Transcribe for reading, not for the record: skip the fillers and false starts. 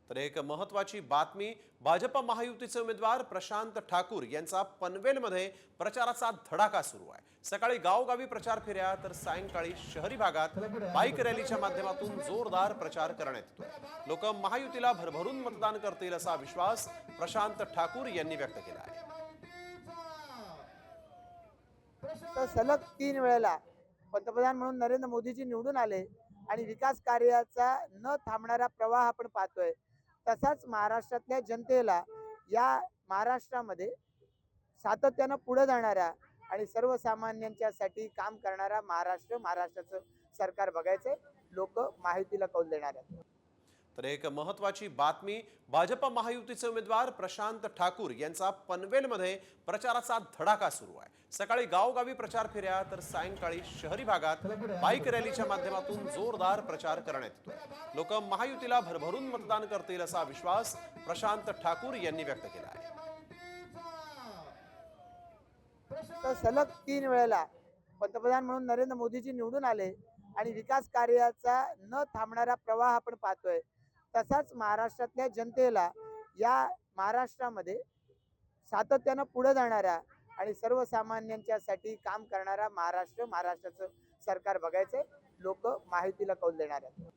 तर एक महत्त्वाची बातमी, भाजप महायुतीचे उमेदवार प्रशांत ठाकूर यांचा पनवेलमध्ये प्रचाराचा धडाका सुरू आहे। सकाळी गावगावी प्रचार फेऱ्या तर सायंकाळी शहरी भागात बाईक रॅलीच्या माध्यमातून जोरदार प्रचार करण्यात येतोय। लोक महायुतीला भरभरून मतदान करतील असा विश्वास प्रशांत ठाकूर यांनी व्यक्त केला आहे। सलग 3 वेळेला पंतप्रधान म्हणून नरेंद्र मोदीजी निवडून आले आणि विकास कार्याचा न थांबणारा प्रवाह आपण पाहतोय। तसाच महाराष्ट्रातल्या जनतेला या महाराष्ट्रामध्ये सातत्यानं पुढे जाणारा आणि सर्वसामान्यांच्यासाठी काम करणारा महाराष्ट्राचं सरकार बघायचंय। लोक महायुतीला कौल देणार आहेत। तर एक महत्त्वाची बातमी, भाजप महायुतीचे उमेदवार प्रशांत ठाकूर यांचा पनवेलमध्ये प्रचाराचा धडाका सुरू आहे। सकाळी गावगावी प्रचार फेऱ्या तर सायंकाळी शहरी भागात बाईक रॅलीच्या माध्यमातून जोरदार प्रचार करण्यात येतोय। लोक महायुतीला भरभरून मतदान करतील असा विश्वास प्रशांत ठाकूर यांनी व्यक्त केला आहे। सलग 3 वेळेला पंतप्रधान म्हणून नरेंद्र मोदीजी निवडून आले आणि विकास कार्याचा न थांबणारा प्रवाह आपण पाहतोय। तसाच महाराष्ट्रातल्या जनतेला या महाराष्ट्रामध्ये सातत्यानं पुढे जाणारा आणि सर्वसामान्यांच्यासाठी काम करणारा महाराष्ट्राचं सरकार बघायचंय। लोक महायुतीला कौल देणार आहेत।